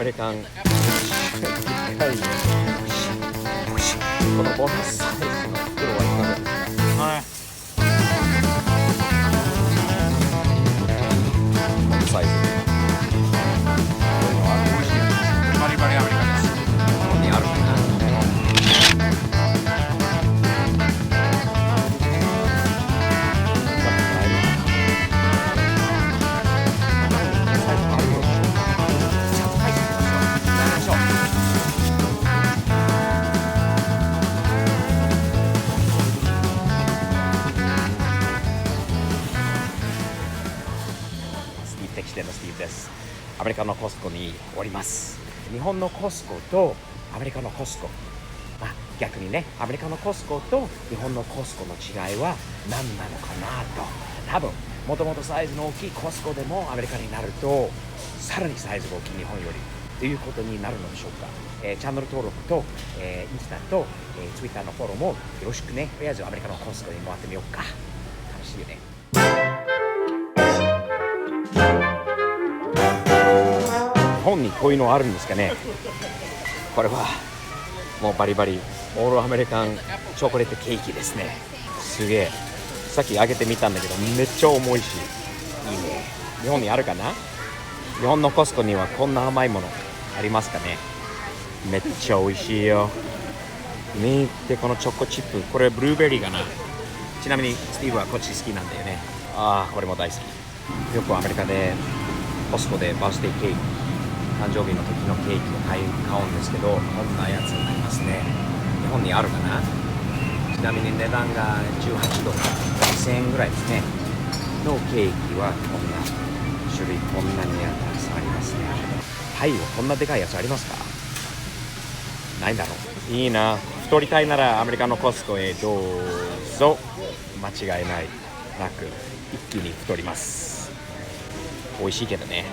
リカンでかいこのボーナスサイズの袋はいかがですか？はい。このサイズ美味しい。バリバリアメリカです。ここにあるかな。スティーブです。アメリカのコスコにおります。日本のコスコとアメリカのコスコ、逆にね、アメリカのコスコと日本のコスコの違いは何なのかなと。多分もともとサイズの大きいコスコでもアメリカになるとさらにサイズが大きい日本よりということになるのでしょうか。チャンネル登録と、インスタと、ツイッターのフォローもよろしくね。とりあえずアメリカのコスコに回ってみようか。楽しいよね。日本にこういうのあるんですかね。これはもうバリバリオールアメリカンチョコレートケーキですね。すげえ。さっき揚げてみたんだけどめっちゃ重いしいいね。日本にあるかな。日本のコスコにはこんな甘いものありますかね。めっちゃ美味しいよ。見てこのチョコチップ、これブルーベリーかな。ちなみにスティーブはこっち好きなんだよね。これも大好き。よくアメリカでコスコでバースデーケーキ、誕生日の時のケーキを買うんですけど、こんなやつになりますね。日本にあるかな。ちなみに値段が18ドル、1000円ぐらいですねのケーキはこんな種類、こんなにたくさんありますね。タイはこんなでかいやつありますか？ないだろう。いいな。太りたいならアメリカのコスコへどうぞ。間違いないなく一気に太ります。美味しいけどね。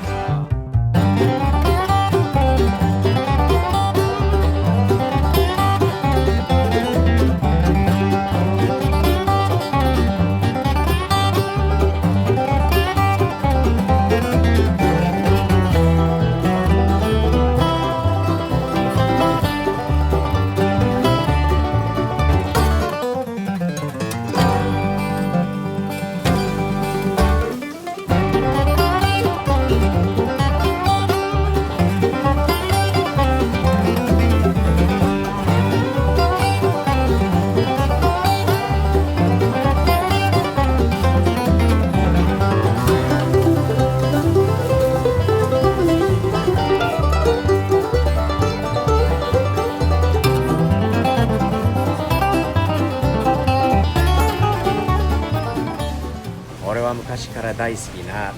俺は昔から大好きな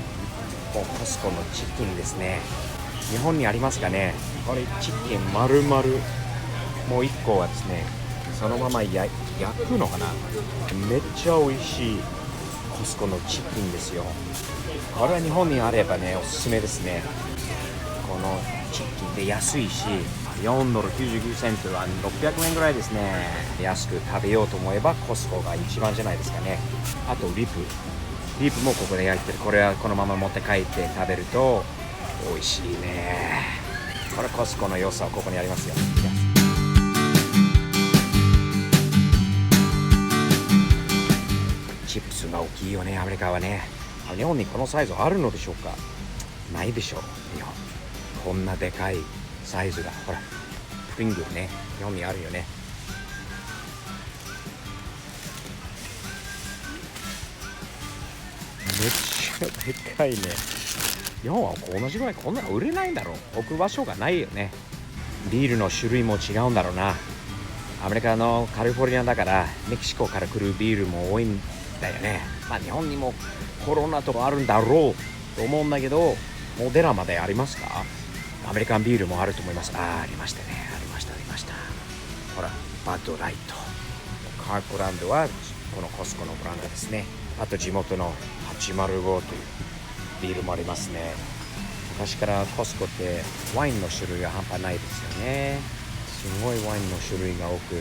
コスコのチキンですね。日本にありますかね。これチキン丸々もう1個はですね、そのまま焼くのかな。めっちゃ美味しいコスコのチキンですよ。これは日本にあればねおすすめですね。このチキンで安いし、4ドル99セントは600円ぐらいですね。安く食べようと思えばコスコが一番じゃないですかね。あとリプもここで焼いてる。これはこのまま持って帰って食べると美味しいね。これコスコの良さはここにありますよ。チップスが大きいよね、アメリカはね。日本にこのサイズあるのでしょうか。ないでしょう。日本こんなでかいサイズが、ほらプリングルね、日本にあるよね。めっちゃでかいね。日本は同じぐらいこんなの売れないんだろう。置く場所がないよね。ビールの種類も違うんだろうな。アメリカのカリフォルニアだからメキシコから来るビールも多いんだよね。日本にもコロナとかあるんだろうと思うんだけど、モデラまでありますか？アメリカンビールもあると思います。ありましたね。ありました。ほらバッドライト、カープランドはこのコスコのブランドですね。あと地元の805というビールもありますね。昔からコスコってワインの種類が半端ないですよね。すごいワインの種類が多く、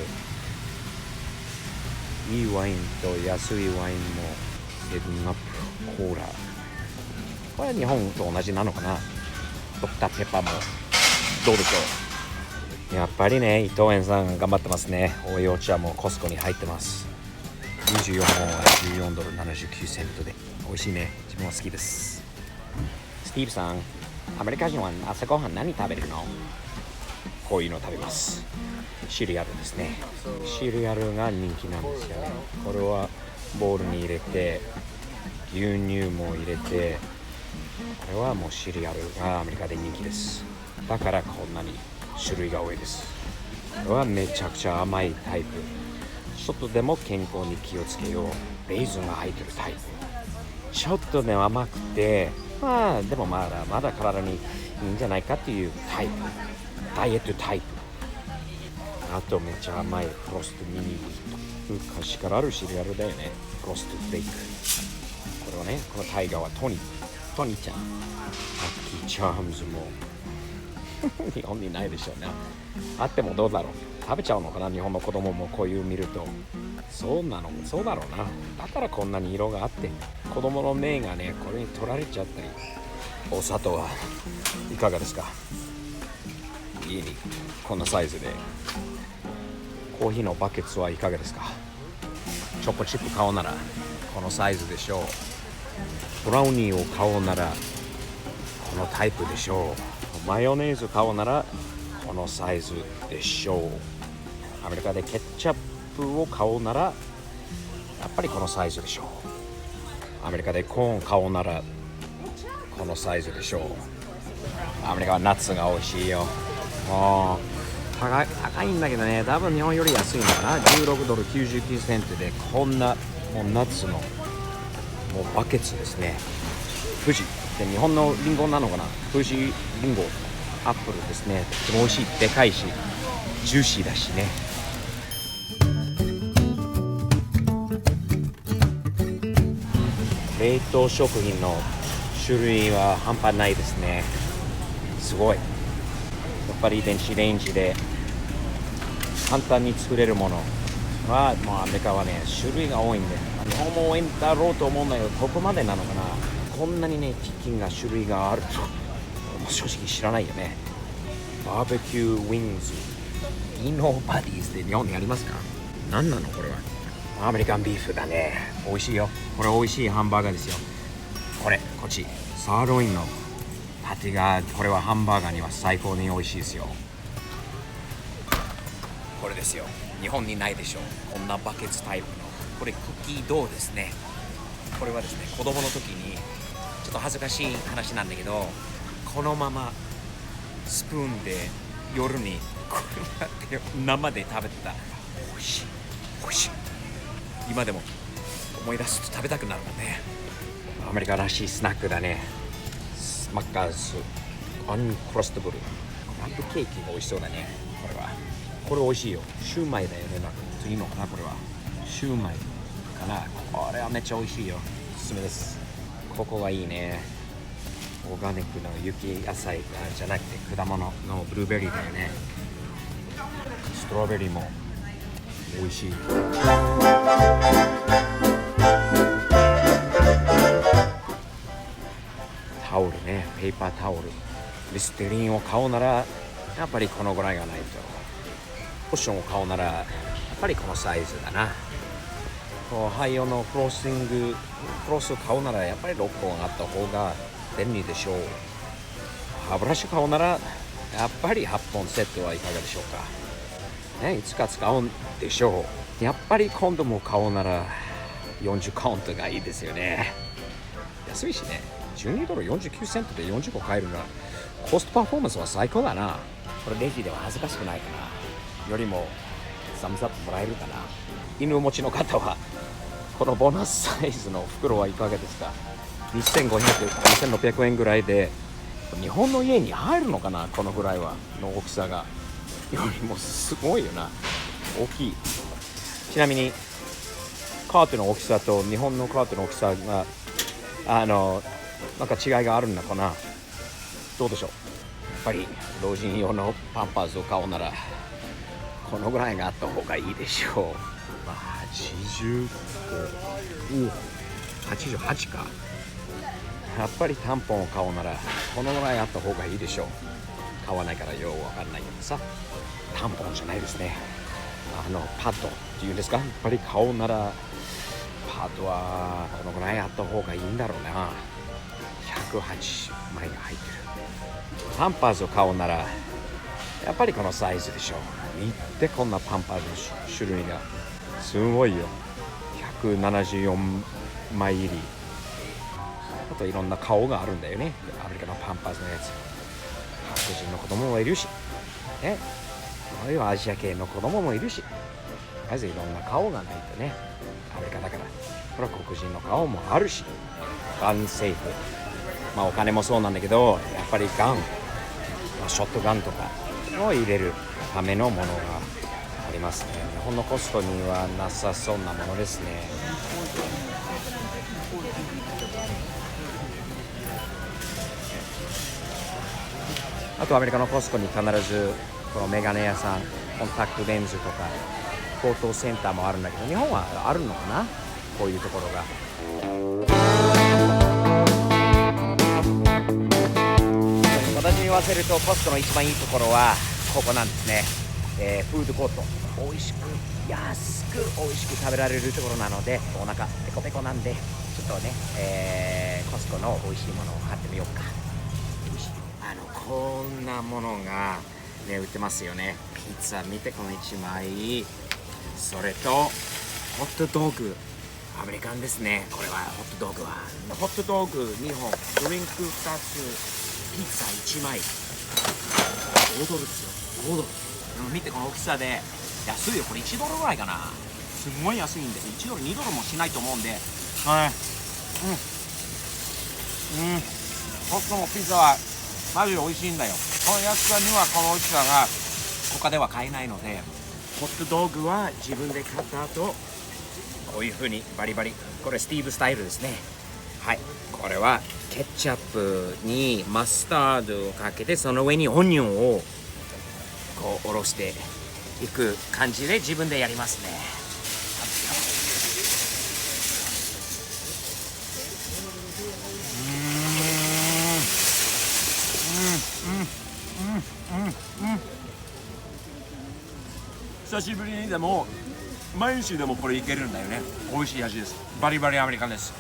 いいワインと安いワインもセブンアップ、コーラ、これは日本と同じなのかな。ドクターペッパーもどうでしょう。やっぱりね、伊藤園さん頑張ってますね。おいお茶もコスコに入ってます。24本は14ドル79セントで美味しいね。自分は好きです。スティーブさん、アメリカ人は朝ごはん何食べるの？こういうの食べます。シリアルですね。シリアルが人気なんですよ。これはボウルに入れて、牛乳も入れて、これはもうシリアルがアメリカで人気です。だからこんなに種類が多いです。これはめちゃくちゃ甘いタイプ。ちょっとでも健康に気をつけよう。レーズンが入ってるタイプ。ちょっとね甘くて、まあでもまだ体にいいんじゃないかっていうタイプ。ダイエットタイプ。あとめっちゃ甘いフロストミニウィート。昔からあるシリアルだよね。フロストフレーク。これはね、このタイガーはトニーちゃん。ハッキーチャームズも日本にないでしょうね。あってもどうだろう。食べちゃうのかな、日本の子供もこういう見ると。そうだろうな。だからこんなに色があって、子供の目がねこれに取られちゃったり。お砂糖はいかがですか？家にこんなサイズで。コーヒーのバケツはいかがですか？チョコチップ買おうならこのサイズでしょう。ブラウニーを買おうならこのタイプでしょう。マヨネーズ買おうならこのサイズでしょう。アメリカでケチャップを買おうならやっぱりこのサイズでしょう。アメリカでコーン買おうならこのサイズでしょう。アメリカはナッツが美味しいよ。もう高いんだけどね、多分日本より安いのかな。16ドル99セントでこんなもうナッツのもうバケツですね。富士で日本のリンゴなのかな。富士リンゴアップルですね。とても美味しい。でかいしジューシーだしね。冷凍食品の種類は半端ないですね。すごい。やっぱり電子レンジで簡単に作れるものはもうアメリカはね種類が多いんで、日本も多いんだろうと思うんだけど、ここまでなのかな。こんなにねチキンが種類があるともう正直知らないよね。バーベキューウィンズイノーバディーズで日本にありますか？何なのこれは。アメリカンビーフだね。美味しいよ。これ美味しいハンバーガーですよ。こっちサーロインのパティが、これはハンバーガーには最高に美味しいですよ。これですよ。日本にないでしょう。こんなバケツタイプの。これクッキードーですね。これはですね、子供の時にちょっと恥ずかしい話なんだけど、このままスプーンで夜にこうやって生で食べてた。美味しい。今でも思い出すと食べたくなるもんね。アメリカらしいスナックだね。スマッカーズアンクロスタブルクランプケーキが美味しそうだね。これ美味しいよ。シューマイだよね。なんかいいのかな。これはシューマイかな。これはめっちゃ美味しいよ。おすすめです。ここはいいね。オーガニックの雪野菜じゃなくて果物のブルーベリーだよね。ストロベリーも美味しい。タオルね、ペーパータオル。リステリンを買おうならやっぱりこのぐらいがないと。クッションを買おうならやっぱりこのサイズだな。灰色のフロスを買うならやっぱり6本あった方が便利でしょう。歯ブラシ買うならやっぱり8本セットはいかがでしょうか、ね、いつか使うんでしょう。やっぱりコンドームを買うなら40カウントがいいですよね。安いしね。12ドル49セントで40個買えるならコストパフォーマンスは最高だな。これレジでは恥ずかしくないかな。よりもサムズアップもらえるかな。犬持ちの方はこのボーナスサイズの袋はいかがですか。2500、2600円ぐらいで日本の家に入るのかな。このぐらいはの大きさがよりもすごいよな。大きい。ちなみにカートの大きさと日本のカートの大きさがなんか違いがあるんだかな。どうでしょう。やっぱり老人用のパンパースを買おうならこのぐらいがあった方がいいでしょう。88か。やっぱりタンポンを買おうならこのぐらいあった方がいいでしょう。買わないからようわかんないけどさ、タンポンじゃないですね。パッドっていうんですか、やっぱり買うならパッドはこのぐらいあった方がいいんだろうな。180枚が入ってる。パンパーズを買うならやっぱりこのサイズでしょ。見て、こんなパンパーズの種類がすごいよ。174枚入り。あといろんな顔があるんだよね、アメリカのパンパーズのやつ。白人の子供もいるしね、こういうアジア系の子供もいるし、まずいろんな顔がないとね、アメリカだから。これは黒人の顔もあるし、ガンセーフ、お金もそうなんだけど、やっぱりガン、ショットガンとかを入れるためのものがありますね。日本のコストにはなさそうなものですね。あとアメリカのコストに必ずこのメガネ屋さん、コンタクトレンズとかフォトセンターもあるんだけど、日本はあるのかな、こういうところが。私に言わせるとコストの一番いいところはここなんですね。フードコート、美味しく安く美味しく食べられるところなので、お腹ペコペコなんでちょっとね、コストの美味しいものを買ってみようか。こんなものが、ね、売ってますよね。ピッツァ見て、この1枚、それとホットドッグ、アメリカンですね。これはホットドッグはホットドッグ2本、ドリンク2つ、ピッツァ1枚、5ドルですよ。5ドル。見てこの大きさで安いよ。これ1ドルぐらいかな。すごい安いんで、1ドル2ドルもしないと思うんで、はい、コストのピザはマジで美味しいんだよ。この安さにはこの美味しさが他では買えないので、ホットドッグは自分で買った後、こういう風にバリバリ、これスティーブスタイルですね。はい、これはケチャップにマスタードをかけて、その上にオニオンをこうおろしていく感じで自分でやりますね。久しぶりにでも毎日でもこれいけるんだよね。美味しい味です。バリバリアメリカンです。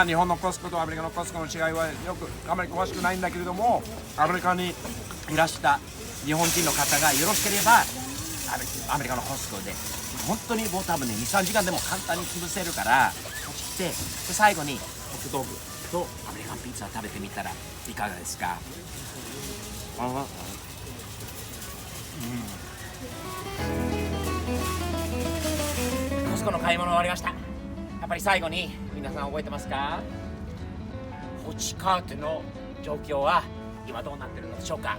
日本のコスコとアメリカのコスコの違いはよくあまり詳しくないんだけれども、アメリカにいらした日本人の方がよろしければアメリカのコスコで本当にもう多分ね 2,3 時間でも簡単に潰せるからこっち来て、で最後にホットドッグとアメリカンピッツァ食べてみたらいかがですか。コスコの買い物終わりました。やっぱり最後に皆さん覚えてますか？ホチカートの状況は今どうなってるのでしょうか。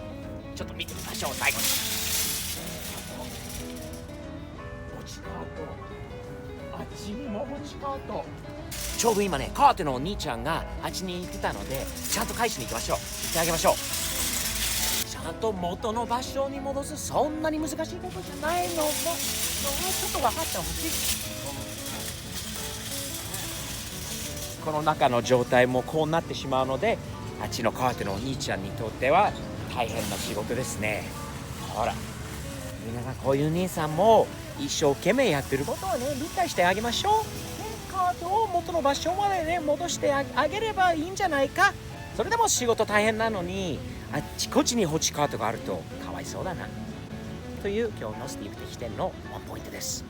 ちょっと見てみましょう。最後にホチカート、あっちにもホチカート、ちょうど今ねカートのお兄ちゃんがあっちに行ってたので、ちゃんと返しに行きましょう。行ってあげましょう。ちゃんと元の場所に戻す、そんなに難しいことじゃないのもちょっと分かってほしい。この中の状態もこうなってしまうので、あっちのカートのお兄ちゃんにとっては大変な仕事ですね。ほら皆さん、こういう兄さんも一生懸命やってることをね理解してあげましょう。カートを元の場所までね戻してあげればいいんじゃないか。それでも仕事大変なのにあっちこっちにホチカートがあるとかわいそうだなという今日のスティーブ的視点のワンポイントです。